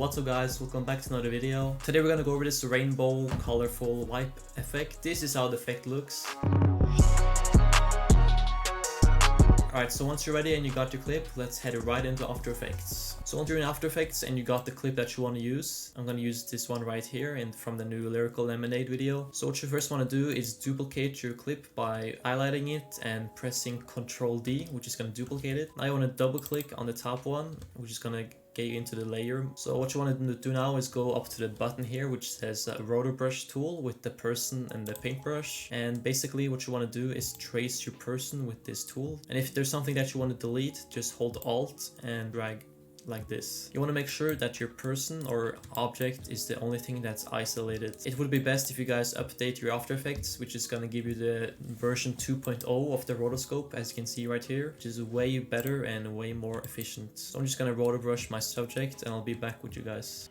What's up guys, welcome back to another video. Today we're gonna go over this rainbow colorful wipe effect. This is how the effect looks. Alright, so once you're ready and you got your clip, let's head right into After Effects. So once you're in After Effects and you got the clip that you want to use, I'm gonna use this one right here and from the new Lyrical Lemonade video. So what you first want to do is duplicate your clip by highlighting it and pressing ctrl D, which is gonna duplicate it. Now you want to double click on the top one, which is gonna get you into the layer. So what you want to do now is go up to the button here which says rotor brush tool with the person and the paintbrush, and basically what you want to do is trace your person with this tool, and if there's something that you want to delete, just hold Alt and drag like this. You want to make sure that your person or object is the only thing that's isolated. It would be best if you guys update your After Effects, which is going to give you the version 2.0 of the rotoscope, as you can see right here, which is way better and way more efficient. So I'm just going to rotor brush my subject and I'll be back with you guys.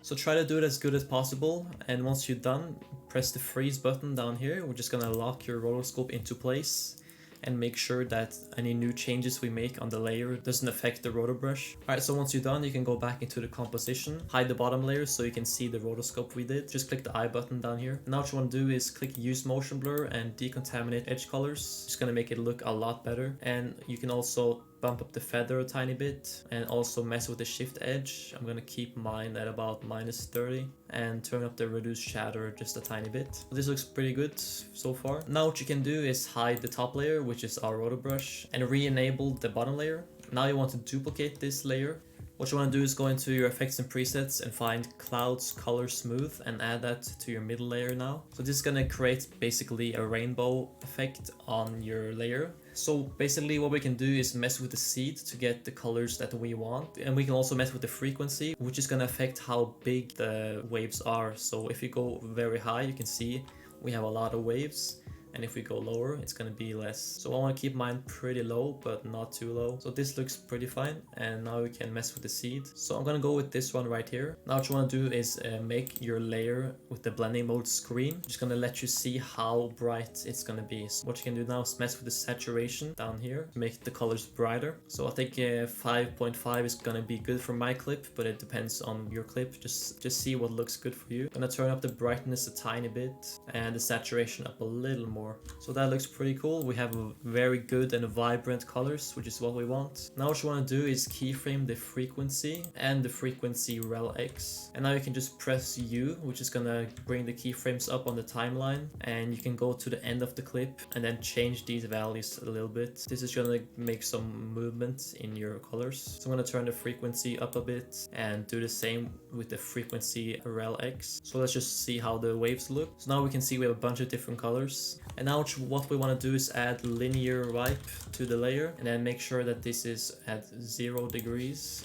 So try to do it as good as possible, and once you're done, press the freeze button down here. We're just going to lock your rotoscope into place and make sure that any new changes we make on the layer doesn't affect the rotor brush. Alright, so once you're done, you can go back into the composition, hide the bottom layer so you can see the rotoscope we did. Just click the I button down here. Now what you want to do is click use motion blur and decontaminate edge colors. It's gonna make it look a lot better, and you can also bump up the feather a tiny bit and also mess with the shift edge. I'm gonna keep mine at about -30 and turn up the reduce shadow just a tiny bit. This looks pretty good so far. Now what you can do is hide the top layer, which is our rotor brush, and re-enable the bottom layer. Now you want to duplicate this layer. What you want to do is go into your effects and presets and find clouds color smooth and add that to your middle layer now. So this is going to create basically a rainbow effect on your layer. So basically what we can do is mess with the seed to get the colors that we want, and we can also mess with the frequency, which is going to affect how big the waves are. So if you go very high, you can see we have a lot of waves, and if we go lower, it's going to be less. So I want to keep mine pretty low but not too low. So this looks pretty fine, and now we can mess with the seed. So I'm going to go with this one right here. Now what you want to do is make your layer with the blending mode screen. Just going to let you see how bright it's going to be. So what you can do now is mess with the saturation down here to make the colors brighter. So I think 5.5 is going to be good for my clip, but it depends on your clip. Just see what looks good for you. I'm going to turn up the brightness a tiny bit and the saturation up a little more. So that looks pretty cool. We have a very good and vibrant colors, which is what we want. Now what you want to do is keyframe the frequency and the frequency rel X, and now you can just press U, which is gonna bring the keyframes up on the timeline, and you can go to the end of the clip and then change these values a little bit. This is gonna make some movement in your colors. So I'm gonna turn the frequency up a bit and do the same with the frequency rel X. So let's just see how the waves look. So now we can see we have a bunch of different colors. And now what we want to do is add linear wipe to the layer and then make sure that this is at 0 degrees.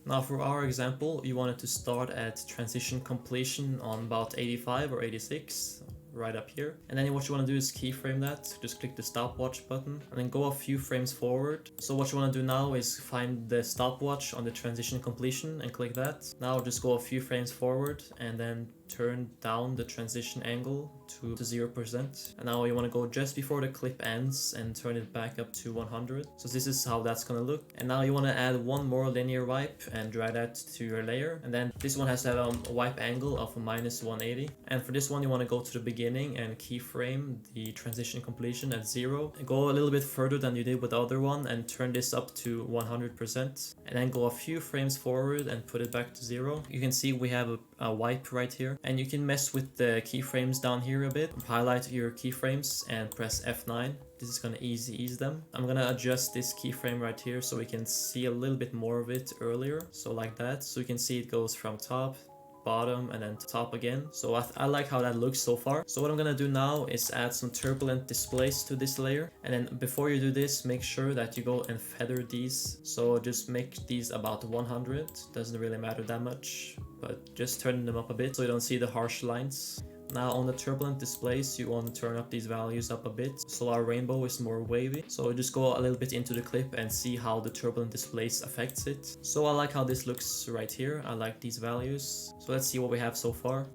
Now for our example, you want it to start at transition completion on about 85 or 86. Right up here, and then what you want to do is keyframe that. Just click the stopwatch button and then go a few frames forward. So what you want to do now is find the stopwatch on the transition completion and click that. Now just go a few frames forward and then turn down the transition angle to 0%, and now you want to go just before the clip ends and turn it back up to 100. So this is how that's gonna look. And now you want to add one more linear wipe and drag that to your layer, and then this one has to have a wipe angle of -180, and for this one you want to go to the beginning and keyframe the transition completion at 0, and go a little bit further than you did with the other one and turn this up to 100%, and then go a few frames forward and put it back to 0. You can see we have a wipe right here, and you can mess with the keyframes down here a bit. Highlight your keyframes and press F9. This is gonna ease them. I'm gonna adjust this keyframe right here so we can see a little bit more of it earlier. So like that, so you can see it goes from top, bottom, and then top again. So I like how that looks so far. So what I'm gonna do now is add some turbulent displays to this layer, and then before you do this, make sure that you go and feather these. So just make these about 100. Doesn't really matter that much, but just turn them up a bit so you don't see the harsh lines. Now on the turbulent displays, you want to turn up these values up a bit so our rainbow is more wavy. So just go a little bit into the clip and see how the turbulent displays affects it. So I like how this looks right here. I like these values. So let's see what we have so far.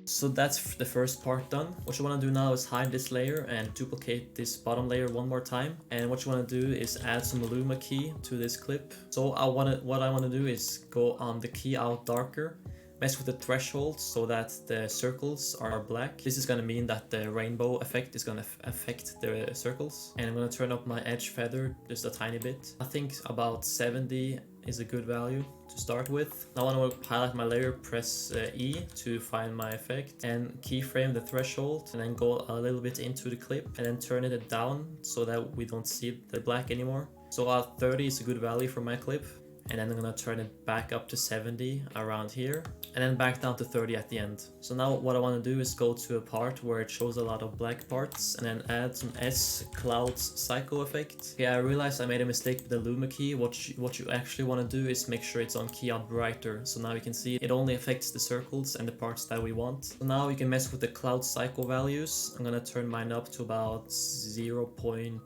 So that's the first part done. What you want to do now is hide this layer and duplicate this bottom layer one more time. And what you want to do is add some luma key to this clip. So what I want to do is go on the key out darker, mess with the threshold so that the circles are black. This is going to mean that the rainbow effect is going to affect the circles. And I'm going to turn up my edge feather just a tiny bit. I think about 70 is a good value to start with. Now I want to highlight my layer, press E to find my effect and keyframe the threshold, and then go a little bit into the clip and then turn it down so that we don't see the black anymore. So 30 is a good value for my clip. And then I'm gonna turn it back up to 70 around here, and then back down to 30 at the end. So now what I want to do is go to a part where it shows a lot of black parts and then add some S clouds psycho effect. Yeah, I realized I made a mistake with the luma key. What you actually want to do is make sure it's on key out brighter. So now you can see it only affects the circles and the parts that we want. So now we can mess with the cloud psycho values. I'm gonna turn mine up to about 0.4.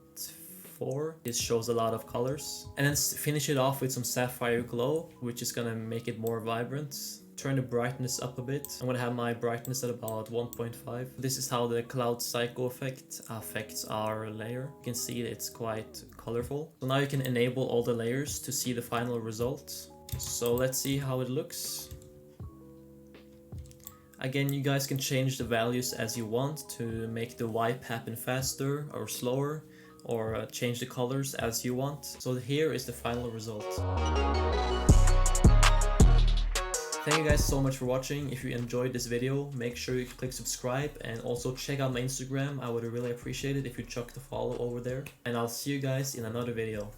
This shows a lot of colors, and then finish it off with some sapphire glow, which is gonna make it more vibrant. Turn the brightness up a bit. I'm gonna have my brightness at about 1.5. This is how the cloud psycho effect affects our layer. You can see it's quite colorful. So now you can enable all the layers to see the final result. So let's see how it looks. Again, you guys can change the values as you want to make the wipe happen faster or slower, or change the colors as you want. So here is the final result. Thank you guys so much for watching. If you enjoyed this video, make sure you click subscribe and also check out my Instagram. I would really appreciate it if you chuck the follow over there. And I'll see you guys in another video.